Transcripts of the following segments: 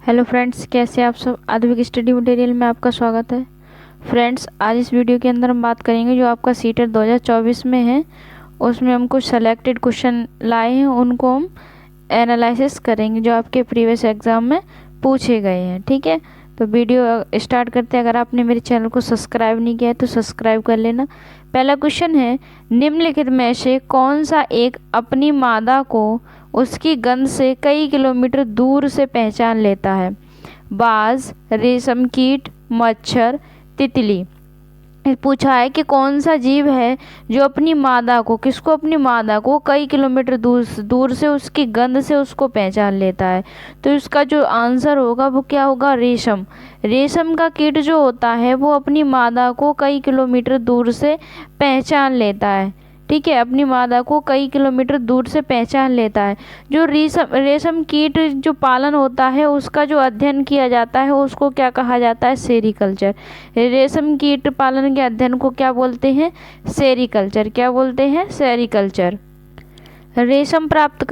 Hello friends, कैसे आप सब। आधुनिक स्टडी मटेरियल में आपका स्वागत है। फ्रेंड्स, आज इस वीडियो के अंदर हम बात करेंगे जो आपका सीटेट 2024 में है, उसमें हम कुछ सेलेक्टेड क्वेश्चन लाए हैं, उनको हम एनालिसिस करेंगे जो आपके प्रीवियस एग्जाम में पूछे गए हैं। ठीक है, तो वीडियो स्टार्ट करते हैं। अगर आपने मेरे चैनल को सब्सक्राइब नहीं किया है तो सब्सक्राइब कर लेना। पहला क्वेश्चन है, निम्नलिखित में से कौन सा एक अपनी मादा को उसकी गंध से कई किलोमीटर दूर से पहचान लेता है? बाज, रेशम कीट, मच्छर, तितली। पूछा है कि कौन सा जीव है जो अपनी मादा को, किसको, अपनी मादा को कई किलोमीटर दूर से उसकी गंध से उसको पहचान लेता है। तो इसका जो आंसर होगा वो क्या होगा? रेशम। रेशम का कीट जो होता है वो अपनी मादा को कई किलोमीटर दूर से पहचान लेता है। ठीक है, अपनी मादा को कई किलोमीटर दूर से पहचान लेता है। जो रेशम कीट जो पालन होता है उसका जो अध्ययन किया जाता है उसको क्या कहा जाता है? सेरीकल्चर। रेशम कीट पालन के अध्ययन को क्या बोलते हैं? सेरीकल्चर। क्या बोलते हैं? सेरीकल्चर। रेशम प्राप्त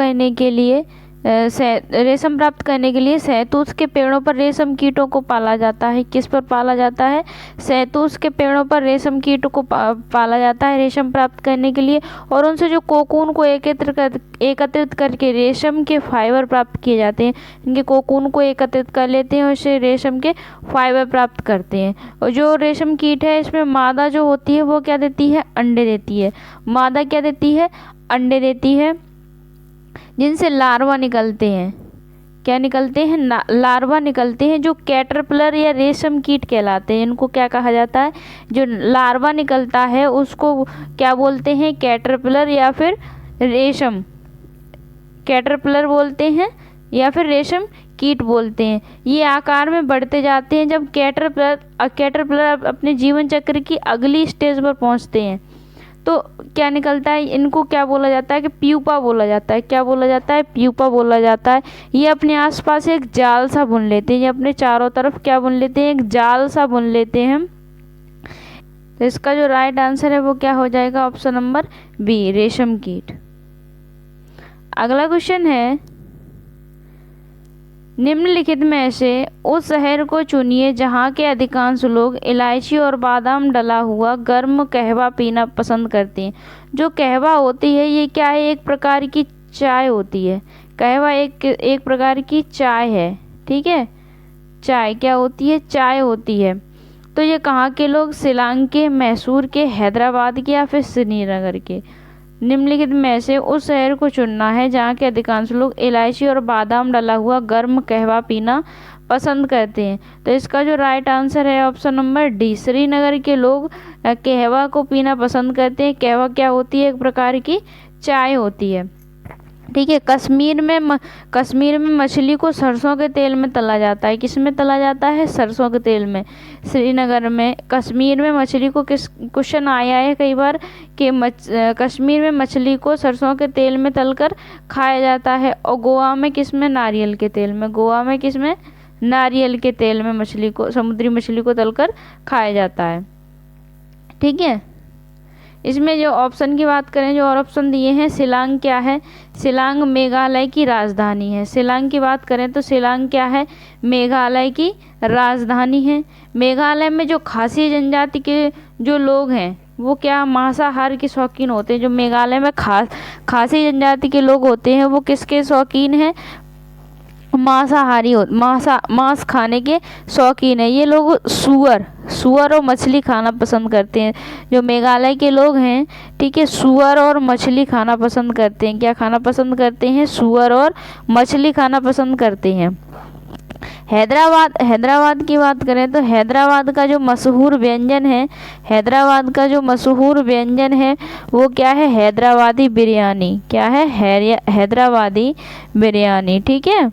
करने के लिए शहतूत के पेड़ों पर रेशम कीटों को पाला जाता है। किस पर पाला जाता है? शहतूत के पेड़ों पर रेशम कीटों को पाला जाता है रेशम प्राप्त करने के लिए, और उनसे जो कोकून को एकत्रित करके रेशम के फाइबर प्राप्त किए जाते हैं। इनके कोकून को एकत्रित कर लेते हैं और इससे रेशम के फाइबर प्राप्त करते हैं। और जो रेशम कीट है इसमें मादा जो होती है वो क्या देती है? अंडे देती है। मादा क्या देती है? अंडे देती है, जिनसे लार्वा निकलते हैं। क्या निकलते हैं? लार्वा निकलते हैं, जो कैटरपिलर या रेशम कीट कहलाते हैं। इनको क्या कहा जाता है? जो लार्वा निकलता है उसको क्या बोलते हैं? कैटरपिलर या फिर रेशम, कैटरपिलर बोलते हैं या फिर रेशम कीट बोलते हैं। ये आकार में बढ़ते जाते हैं जब कैटरपिलर अपने जीवन चक्र की अगली स्टेज पर पहुंचते हैं। तो क्या निकलता है? इनको क्या बोला जाता है? कि प्यूपा बोला जाता है। क्या बोला जाता है? प्यूपा बोला जाता है। ये अपने आसपास एक जाल सा बुन लेते हैं, ये अपने चारों तरफ क्या बुन लेते हैं? एक जाल सा बुन लेते हैं। तो इसका जो राइट आंसर है वो क्या हो जाएगा? ऑप्शन नंबर बी, रेशम कीट। अगला क्वेश्चन है, निम्नलिखित में से उस शहर को चुनिए जहाँ के अधिकांश लोग इलायची और बादाम डला हुआ गर्म कहवा पीना पसंद करते हैं। जो कहवा होती है ये क्या है? एक प्रकार की चाय होती है। कहवा एक प्रकार की चाय है। ठीक है, चाय क्या होती है? चाय होती है। तो ये कहाँ के लोग? शिलांग के, मैसूर के, हैदराबाद के या फिर श्रीनगर के। निम्नलिखित में से उस शहर को चुनना है जहाँ के अधिकांश लोग इलायची और बादाम डला हुआ गर्म कहवा पीना पसंद करते हैं। तो इसका जो राइट आंसर है ऑप्शन नंबर डी, श्रीनगर के लोग कहवा को पीना पसंद करते हैं। कहवा क्या होती है? एक प्रकार की चाय होती है। ठीक है, कश्मीर में मछली को सरसों के तेल में तला जाता है। किस में तला जाता है? सरसों के तेल में। श्रीनगर में, कश्मीर में मछली को, किस क्वेश्चन आया है कई बार कि कश्मीर में मछली को सरसों के तेल में तलकर खाया जाता है। और गोवा में किस में? नारियल के तेल में। गोवा में किस में? नारियल के तेल में मछली को, समुद्री मछली को तलकर खाया जाता है। ठीक है, इसमें जो ऑप्शन की बात करें, जो और ऑप्शन दिए हैं, शिलांग क्या है? शिलांग मेघालय की राजधानी है। शिलांग की बात करें तो शिलांग क्या है? मेघालय की राजधानी है। मेघालय में जो खासी जनजाति के जो लोग हैं वो क्या? मांसाहार के शौकीन होते हैं। जो मेघालय में खासी जनजाति के लोग होते हैं वो किसके शौकीन हैं? मांस खाने के शौकीन है। ये लोग सुअर और मछली खाना पसंद करते हैं। जो मेघालय के लोग हैं, ठीक है, सुअर और मछली खाना पसंद करते हैं। क्या खाना पसंद करते हैं? सुअर और मछली खाना पसंद करते हैं। हैदराबाद की बात करें तो हैदराबाद का जो मशहूर व्यंजन है वो क्या है? हैदराबादी बिरयानी। क्या है? हैदराबादी बिरयानी। ठीक है,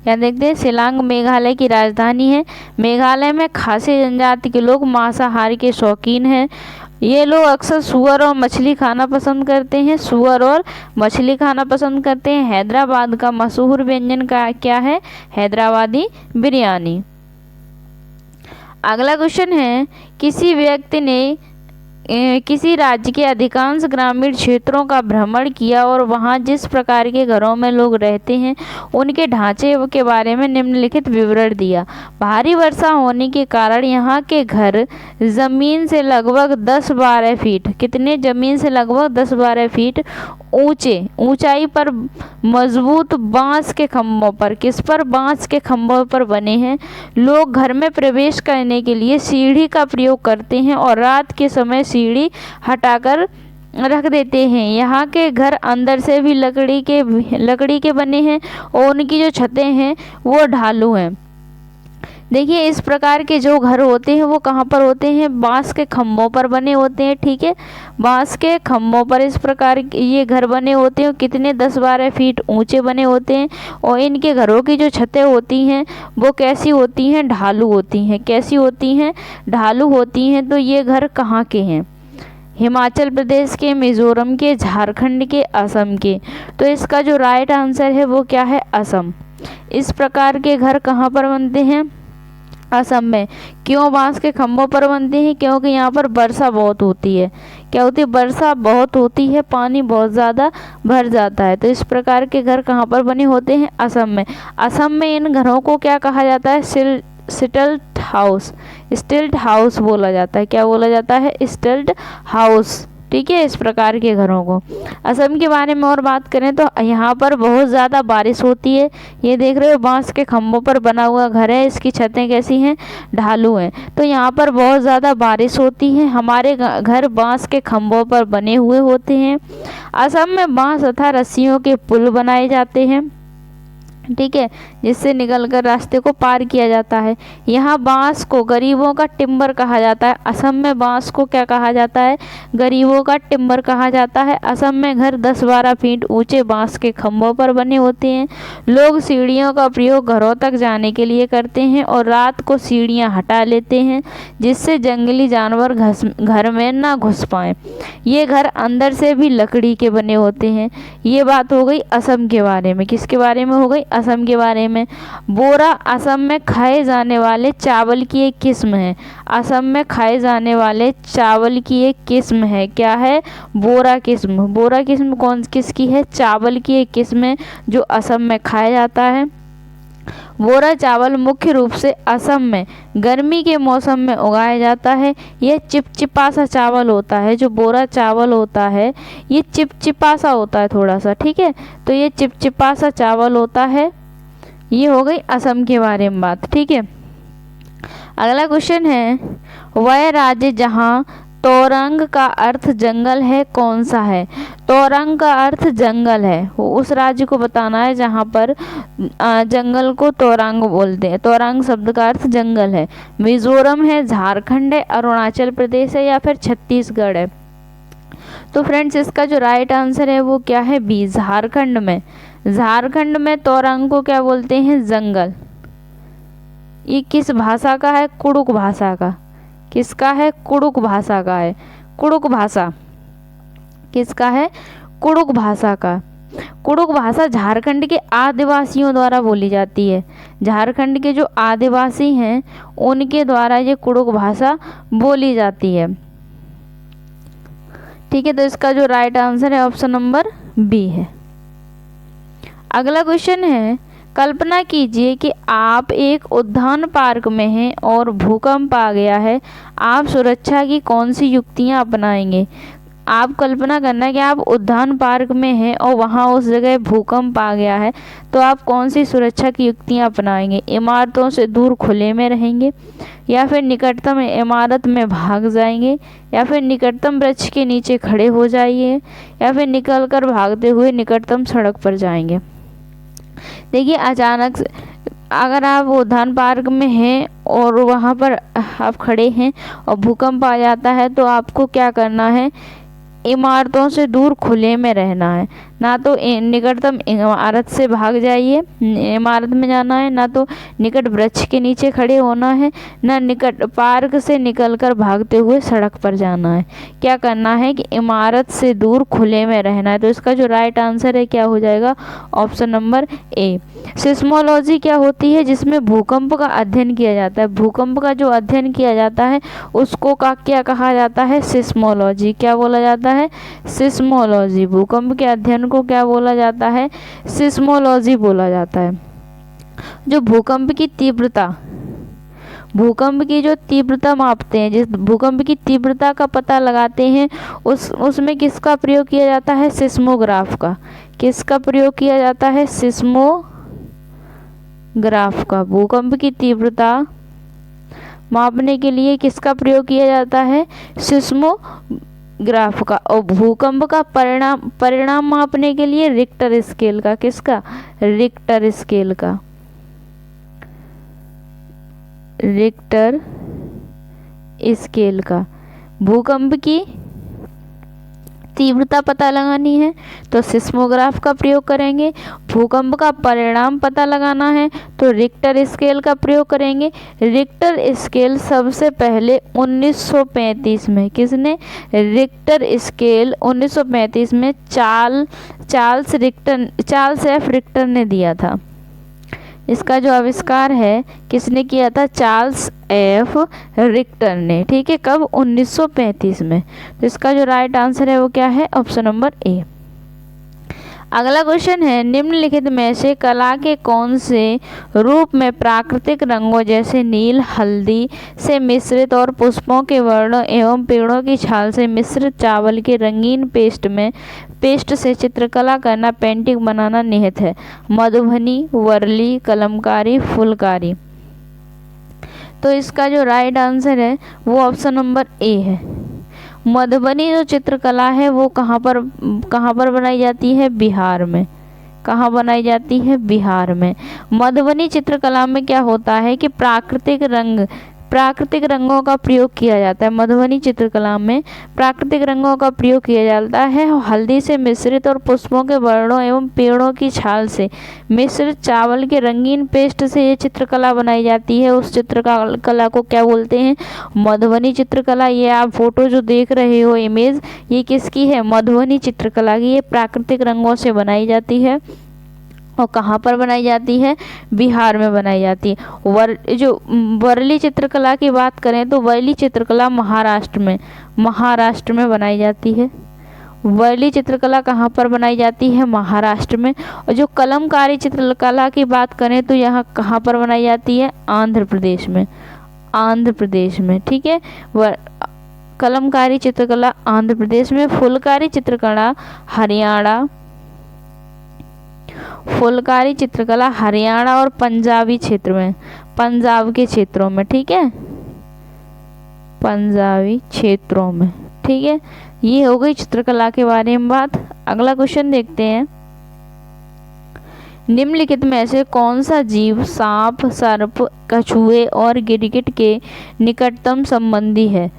यहाँ देखते हैं, शिलांग मेघालय की राजधानी है। मेघालय में खासी जनजाति के लोग मांसाहार के शौकीन हैं। ये लोग अक्सर सुअर और मछली खाना पसंद करते हैं। हैदराबाद का मशहूर व्यंजन का क्या है? हैदराबादी बिरयानी। अगला क्वेश्चन है, किसी व्यक्ति ने किसी राज्य के अधिकांश ग्रामीण क्षेत्रों का भ्रमण किया और वहां जिस प्रकार के घरों में लोग रहते हैं उनके ढांचे के बारे में निम्नलिखित विवरण दिया। भारी वर्षा होने के कारण यहाँ के घर ज़मीन से लगभग 10-12 फीट, कितने, ज़मीन से लगभग 10-12 फीट ऊंचाई पर मजबूत बांस के खंभों पर, किस पर, बांस के खंभों पर बने हैं। लोग घर में प्रवेश करने के लिए सीढ़ी का प्रयोग करते हैं और रात के समय सीढ़ी हटाकर रख देते हैं। यहाँ के घर अंदर से भी लकड़ी के बने हैं और उनकी जो छतें हैं वो ढालू हैं। देखिए इस प्रकार के जो घर होते हैं वो कहाँ पर होते हैं, बांस के खंभों पर बने होते हैं। ठीक है, बांस के खंभों पर इस प्रकार ये घर बने होते हैं, कितने, 10-12 फीट ऊंचे बने होते हैं। और इनके घरों की जो छतें होती हैं वो कैसी होती हैं, ढालू होती हैं। कैसी होती हैं, ढालू होती हैं। तो ये घर कहाँ के हैं, हिमाचल प्रदेश के, मिजोरम के, झारखंड के, असम के। तो इसका जो राइट आंसर है वो क्या है, असम। इस प्रकार के घर कहाँ पर बनते हैं, असम में। क्यों बांस के खंभों पर बनते हैं, क्योंकि यहाँ पर वर्षा बहुत होती है। क्या होती है, वर्षा बहुत होती है, पानी बहुत ज़्यादा भर जाता है। तो इस प्रकार के घर कहाँ पर बने होते हैं, असम में। असम में इन घरों को क्या कहा जाता है, स्टिल्ट हाउस बोला जाता है। क्या बोला जाता है, स्टिल्ट हाउस। ठीक है, इस प्रकार के घरों को। असम के बारे में और बात करें तो यहाँ पर बहुत ज़्यादा बारिश होती है। ये देख रहे हो बांस के खंभों पर बना हुआ घर है, इसकी छतें कैसी हैं, ढालू हैं। तो यहाँ पर बहुत ज़्यादा बारिश होती है। हमारे घर बांस के खंभों पर बने हुए होते हैं। असम में बांस तथा रस्सियों के पुल बनाए जाते हैं। ठीक है, जिससे निकलकर रास्ते को पार किया जाता है। यहाँ बांस को गरीबों का टिम्बर कहा जाता है। असम में बांस को क्या कहा जाता है, गरीबों का टिम्बर कहा जाता है। असम में घर 10-12 फीट ऊंचे बांस के खंभों पर बने होते हैं। लोग सीढ़ियों का प्रयोग घरों तक जाने के लिए करते हैं और रात को सीढ़ियाँ हटा लेते हैं जिससे जंगली जानवर घर में ना घुस पाएँ। ये घर अंदर से भी लकड़ी के बने होते हैं। ये बात हो गई असम के बारे में। किसके बारे में हो गई, असम के बारे में। बोरा असम में खाए जाने वाले चावल की एक किस्म है। असम में खाए जाने वाले चावल की एक किस्म है। क्या है, बोरा किस्म। बोरा किस्म कौन किसकी है, चावल की एक किस्म है जो असम में खाया जाता है। बोरा चावल मुख्य रूप से असम में गर्मी के मौसम में उगाया जाता है। यह चिपचिपा सा चावल होता है। जो बोरा चावल होता है ये चिपचिपा सा होता है थोड़ा सा। ठीक है, तो ये चिपचिपा सा चावल होता है। ये हो गई असम के बारे में बात। ठीक है, अगला क्वेश्चन है, वह राज्य जहाँ तोरंग का अर्थ जंगल है कौन सा है। तोरंग का अर्थ जंगल है, वो उस राज्य को बताना है जहाँ पर जंगल को तोरंग बोलते हैं। तोरंग शब्द का अर्थ जंगल है। मिजोरम है, झारखंड है, अरुणाचल प्रदेश है या फिर छत्तीसगढ़ है। तो फ्रेंड्स इसका जो राइट आंसर है वो क्या है, बी, झारखंड में। झारखंड में तोरंग को क्या बोलते हैं, जंगल। ये किस भाषा का है, कुड़ुक भाषा का। किसका है, कुड़ुक भाषा का है। कुड़ुक भाषा किसका है, कुड़ुक भाषा का। कुड़ुक भाषा झारखंड के आदिवासियों द्वारा बोली जाती है। झारखंड के जो आदिवासी हैं उनके द्वारा ये कुड़ुक भाषा बोली जाती है। ठीक है, तो इसका जो राइट आंसर है ऑप्शन नंबर बी है। अगला क्वेश्चन है, कल्पना कीजिए कि आप एक उद्यान पार्क में हैं और भूकंप आ गया है। आप सुरक्षा की कौन सी युक्तियां अपनाएंगे। आप कल्पना करना कि आप उद्यान पार्क में हैं और वहां उस जगह भूकंप आ गया है, तो आप कौन सी सुरक्षा की युक्तियां अपनाएंगे। इमारतों से दूर खुले में रहेंगे या फिर निकटतम इमारत में भाग जाएंगे या फिर निकटतम वृक्ष के नीचे खड़े हो जाइए या फिर निकलकर भागते हुए निकटतम सड़क पर जाएंगे। देखिए अचानक से अगर आप उद्यान पार्क में हैं और वहाँ पर आप खड़े हैं और भूकंप आ जाता है तो आपको क्या करना है, इमारतों से दूर खुले में रहना है, ना तो निकटतम इमारत से भाग जाइए, इमारत में जाना है, ना तो निकट वृक्ष के नीचे खड़े होना है, ना निकट पार्क से निकलकर भागते हुए सड़क पर जाना है। क्या करना है कि इमारत से दूर खुले में रहना है। तो इसका जो राइट आंसर है क्या हो जाएगा, ऑप्शन नंबर ए। सिस्मोलॉजी क्या होती है, जिसमें भूकंप का अध्ययन किया जाता है। भूकंप का जो अध्ययन किया जाता है उसको क्या कहा जाता है, सिस्मोलॉजी। क्या बोला जाता है, सिस्मोलॉजी। भूकंप के अध्ययन को क्या बोला जाता है, सिस्मोलॉजी बोला जाता है। जो भूकंप की तीव्रता, भूकंप की जो तीव्रता मापते हैं, जिस भूकंप की तीव्रता का पता लगाते हैं उसमें किसका प्रयोग किया जाता है, सिस्मोग्राफ का। किसका प्रयोग किया जाता है, सिस्मोग्राफ का। भूकंप की तीव्रता मापने के लिए किसका प्रयोग किया जाता है, सिस्मोग्राफ का। और भूकंप का परिणाम मापने के लिए रिक्टर स्केल का। किसका, रिक्टर स्केल का। रिक्टर स्केल का। भूकंप की तीव्रता पता लगानी है तो सिस्मोग्राफ का प्रयोग करेंगे। भूकंप का परिणाम पता लगाना है तो रिक्टर स्केल का प्रयोग करेंगे। रिक्टर स्केल सबसे पहले 1935 में, किसने, रिक्टर स्केल 1935 में चार्ल्स एफ रिक्टर ने दिया था। इसका जो आविष्कार है किसने किया था, चार्ल्स एफ रिक्टर ने। ठीक है, कब, 1935 में। तो इसका जो राइट आंसर है वो क्या है, ऑप्शन नंबर ए। अगला क्वेश्चन है, निम्नलिखित में से कला के कौन से रूप में प्राकृतिक रंगों जैसे नील, हल्दी से मिश्रित और पुष्पों के वर्णों एवं पेड़ों की छाल से मिश्रित चावल के रंगीन पेस्ट से चित्रकला करना, पेंटिंग बनाना निहित है। मधुबनी, वर्ली, कलमकारी, फुलकारी। तो इसका जो राइट आंसर है वो ऑप्शन नंबर ए है। मधुबनी जो चित्रकला है वो कहाँ पर बनाई जाती है, बिहार में। कहाँ बनाई जाती है, बिहार में। मधुबनी चित्रकला में क्या होता है कि प्राकृतिक रंगों का प्रयोग किया जाता है। मधुबनी चित्रकला में प्राकृतिक रंगों का प्रयोग किया जाता है। हल्दी से मिश्रित और पुष्पों के वर्णों एवं पेड़ों की छाल से मिश्रित चावल के रंगीन पेस्ट से ये चित्रकला बनाई जाती है। उस चित्रकला को क्या बोलते हैं, मधुबनी चित्रकला। ये आप फोटो जो देख रहे हो, इमेज, ये किसकी है, मधुबनी चित्रकला की। ये प्राकृतिक रंगों से बनाई जाती है और कहाँ पर बनाई जाती है, बिहार में बनाई जाती है। वर्ली चित्रकला की बात करें तो वर्ली चित्रकला महाराष्ट्र में बनाई जाती है। वर्ली चित्रकला कहाँ पर बनाई जाती है, महाराष्ट्र में। और जो कलमकारी चित्रकला की बात करें तो यहाँ कहाँ पर बनाई जाती है, आंध्र प्रदेश में। ठीक है, कलमकारी चित्रकला आंध्र प्रदेश में। फुलकारी चित्रकला हरियाणा और पंजाब के क्षेत्रों में। ठीक है, पंजाबी क्षेत्रों में। ठीक है, ये हो गई चित्रकला के बारे में बात। अगला क्वेश्चन देखते हैं, निम्नलिखित में से कौन सा जीव सांप, सर्प, कछुए और गिरगिट के निकटतम संबंधी है।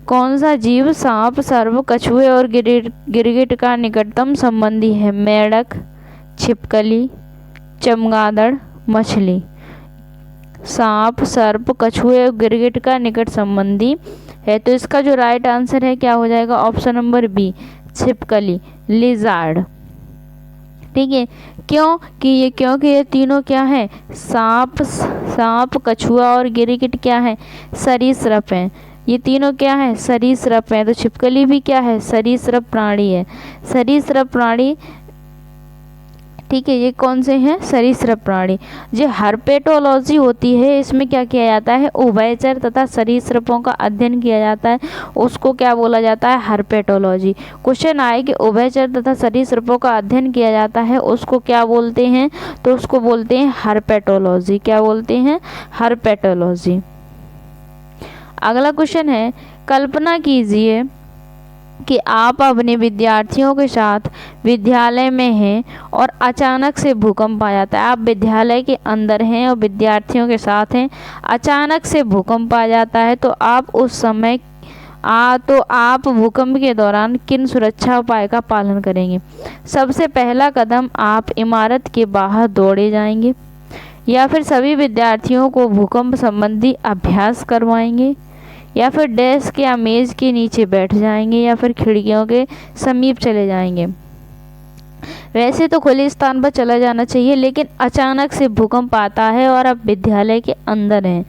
कौन सा जीव सांप, सर्प, कछुए और गिरगिट का निकटतम संबंधी है। मेंढक, छिपकली, चमगादड़, मछली। सांप, सर्प, कछुए और गिरगिट का निकट संबंधी है। तो इसका जो राइट आंसर है क्या हो जाएगा, ऑप्शन नंबर बी, छिपकली, लिजार्ड। ठीक है, क्योंकि ये तीनों क्या है, सांप, कछुआ और गिरगिट क्या है, सरीसृप हैं। ये तीनों क्या है, सरीसृप हैं। तो छिपकली भी क्या है, सरीसृप प्राणी है। सरीसृप प्राणी, ठीक है, ये कौन से हैं, सरीसृप प्राणी। जो हर्पेटोलॉजी होती है, इसमें क्या किया जाता है, उभयचर तथा सरीसृपों का अध्ययन किया जाता है, उसको क्या बोला जाता है, हर्पेटोलॉजी। क्वेश्चन आए कि उभयचर तथा सरीसृपों का अध्ययन किया जाता है, उसको क्या बोलते हैं, तो उसको बोलते हैं हर्पेटोलॉजी। क्या बोलते हैं, हर्पेटोलॉजी। अगला क्वेश्चन है, कल्पना कीजिए कि आप अपने विद्यार्थियों के साथ विद्यालय में हैं और अचानक से भूकंप आ जाता है। आप विद्यालय के अंदर हैं और विद्यार्थियों के साथ हैं, अचानक से भूकंप आ जाता है। तो आप उस समय तो आप भूकंप के दौरान किन सुरक्षा उपाय का पालन करेंगे? सबसे पहला कदम, आप इमारत के बाहर दौड़े जाएंगे, या फिर सभी विद्यार्थियों को भूकंप संबंधी अभ्यास करवाएंगे, या फिर डेस्क या मेज के नीचे बैठ जाएंगे, या फिर खिड़कियों के समीप चले जाएंगे। वैसे तो खुले स्थान पर चला जाना चाहिए, लेकिन अचानक से भूकंप आता है और आप विद्यालय के अंदर हैं,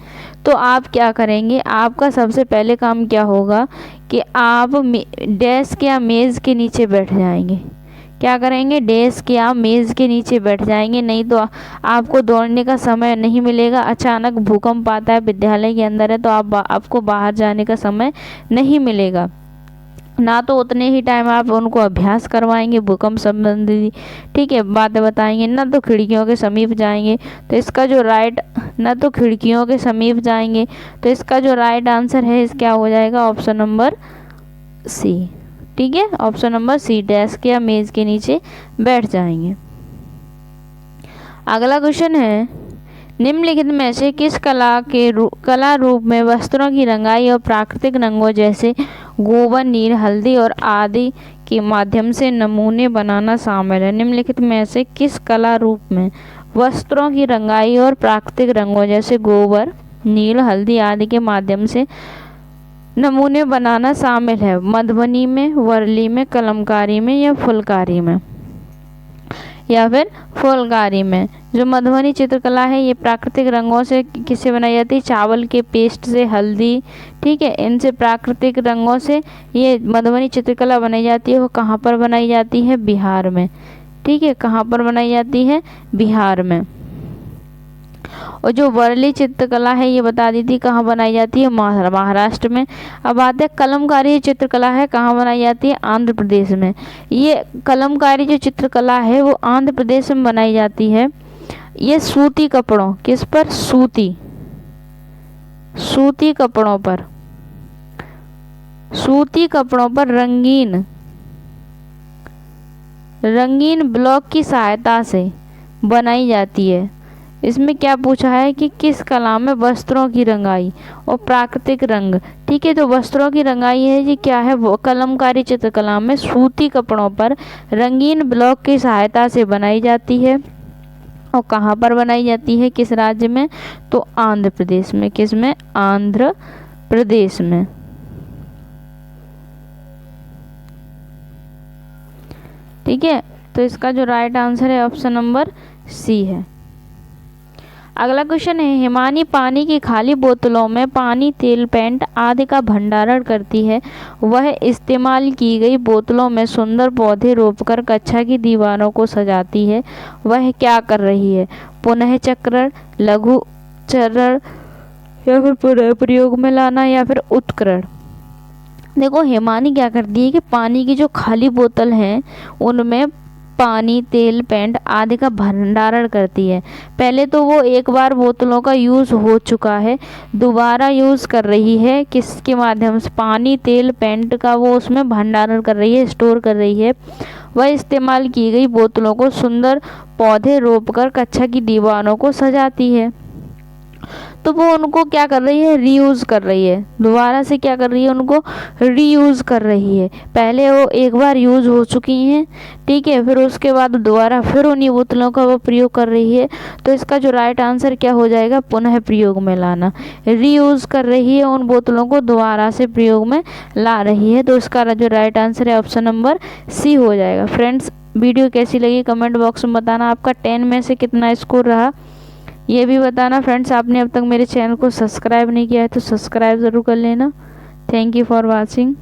तो आप क्या करेंगे? आपका सबसे पहले काम क्या होगा कि आप डेस्क या मेज़ के नीचे बैठ जाएंगे। क्या करेंगे? डेस्क या मेज़ के नीचे बैठ जाएंगे, नहीं तो आपको दौड़ने का समय नहीं मिलेगा। अचानक भूकंप आता है, विद्यालय के अंदर है, तो आपको बाहर जाने का समय नहीं मिलेगा। ना तो उतने ही टाइम आप उनको अभ्यास करवाएंगे भूकंप संबंधी, ठीक है, बातें बताएंगे, ना तो खिड़कियों के समीप जाएंगे। तो इसका जो खिड़कियों के समीप जाएंगे, तो इसका जो राइट आंसर है इस क्या हो जाएगा? Option number C. ठीक है, ऑप्शन नंबर सी, डेस्क या मेज के नीचे बैठ जाएंगे। अगला क्वेश्चन है, निम्नलिखित में से किस कला रूप में वस्त्रों की रंगाई और प्राकृतिक रंगों जैसे गोबर, नील, हल्दी और आदि के माध्यम से नमूने बनाना शामिल है? निम्नलिखित में से किस कला रूप में वस्त्रों की रंगाई और प्राकृतिक रंगों जैसे गोबर, नील, हल्दी आदि के माध्यम से नमूने बनाना शामिल है? मधुबनी में, वर्ली में, कलमकारी में या फुलकारी में? या फिर फुलकारी में। जो मधुबनी चित्रकला है ये प्राकृतिक रंगों से किससे बनाई जाती है? चावल के पेस्ट से, हल्दी, ठीक है, इनसे प्राकृतिक रंगों से ये मधुबनी चित्रकला बनाई जाती है। वो कहाँ पर बनाई जाती है? बिहार में। ठीक है, कहाँ पर बनाई जाती है? बिहार में। और जो वर्ली चित्रकला है ये बता दी थी कहाँ बनाई जाती है? महाराष्ट्र में। अब आते हैं कलमकारी चित्रकला है, कहाँ बनाई जाती है? आंध्र प्रदेश में। ये कलमकारी जो चित्रकला है वो आंध्र प्रदेश में बनाई जाती है। ये सूती कपड़ों, किस पर? सूती कपड़ों पर, सूती कपड़ों पर रंगीन ब्लॉक की सहायता से बनाई जाती है। इसमें क्या पूछा है कि किस कला में वस्त्रों की रंगाई और प्राकृतिक रंग, ठीक है, तो वस्त्रों की रंगाई है ये क्या है? वो कलमकारी चित्रकला में सूती कपड़ों पर रंगीन ब्लॉक की सहायता से बनाई जाती है। और कहाँ पर बनाई जाती है? किस राज्य में? तो आंध्र प्रदेश में। किस में? आंध्र प्रदेश में। ठीक है, तो इसका जो राइट आंसर है ऑप्शन नंबर सी है। अगला क्वेश्चन है, हिमानी पानी की खाली बोतलों में पानी, तेल, पेंट आदि का भंडारण करती है। वह इस्तेमाल की गई बोतलों में सुंदर पौधे रोपकर कक्षा की दीवारों को सजाती है। वह क्या कर रही है? पुनः चक्रण, लघु चरण, या फिर पुनः प्रयोग में लाना, या फिर उत्करण। देखो हिमानी क्या करती है कि पानी की जो खाली बोतल हैं उनमें पानी, तेल, पेंट आदि का भंडारण करती है। पहले तो वो एक बार बोतलों का यूज़ हो चुका है, दोबारा यूज़ कर रही है। किसके माध्यम से? पानी, तेल, पेंट का वो उसमें भंडारण कर रही है, स्टोर कर रही है। वह इस्तेमाल की गई बोतलों को सुंदर पौधे रोपकर कक्षा की दीवारों को सजाती है। तो वो उनको क्या कर रही है? रीयूज़ कर रही है। दोबारा से क्या कर रही है? उनको रीयूज़ कर रही है। पहले वो एक बार यूज़ हो चुकी हैं, ठीक है, फिर उसके बाद दोबारा फिर उन्हीं बोतलों का वो प्रयोग कर रही है। तो इसका जो राइट आंसर क्या हो जाएगा? पुनः प्रयोग में लाना। रीयूज़ कर रही है, उन बोतलों को दोबारा से प्रयोग में ला रही है। तो इसका जो राइट आंसर है ऑप्शन नंबर सी हो जाएगा। फ्रेंड्स, वीडियो कैसी लगी कमेंट बॉक्स में बताना। आपका 10 में से कितना स्कोर रहा ये भी बताना। फ्रेंड्स, आपने अब तक मेरे चैनल को सब्सक्राइब नहीं किया है तो सब्सक्राइब ज़रूर कर लेना। Thank you for watching.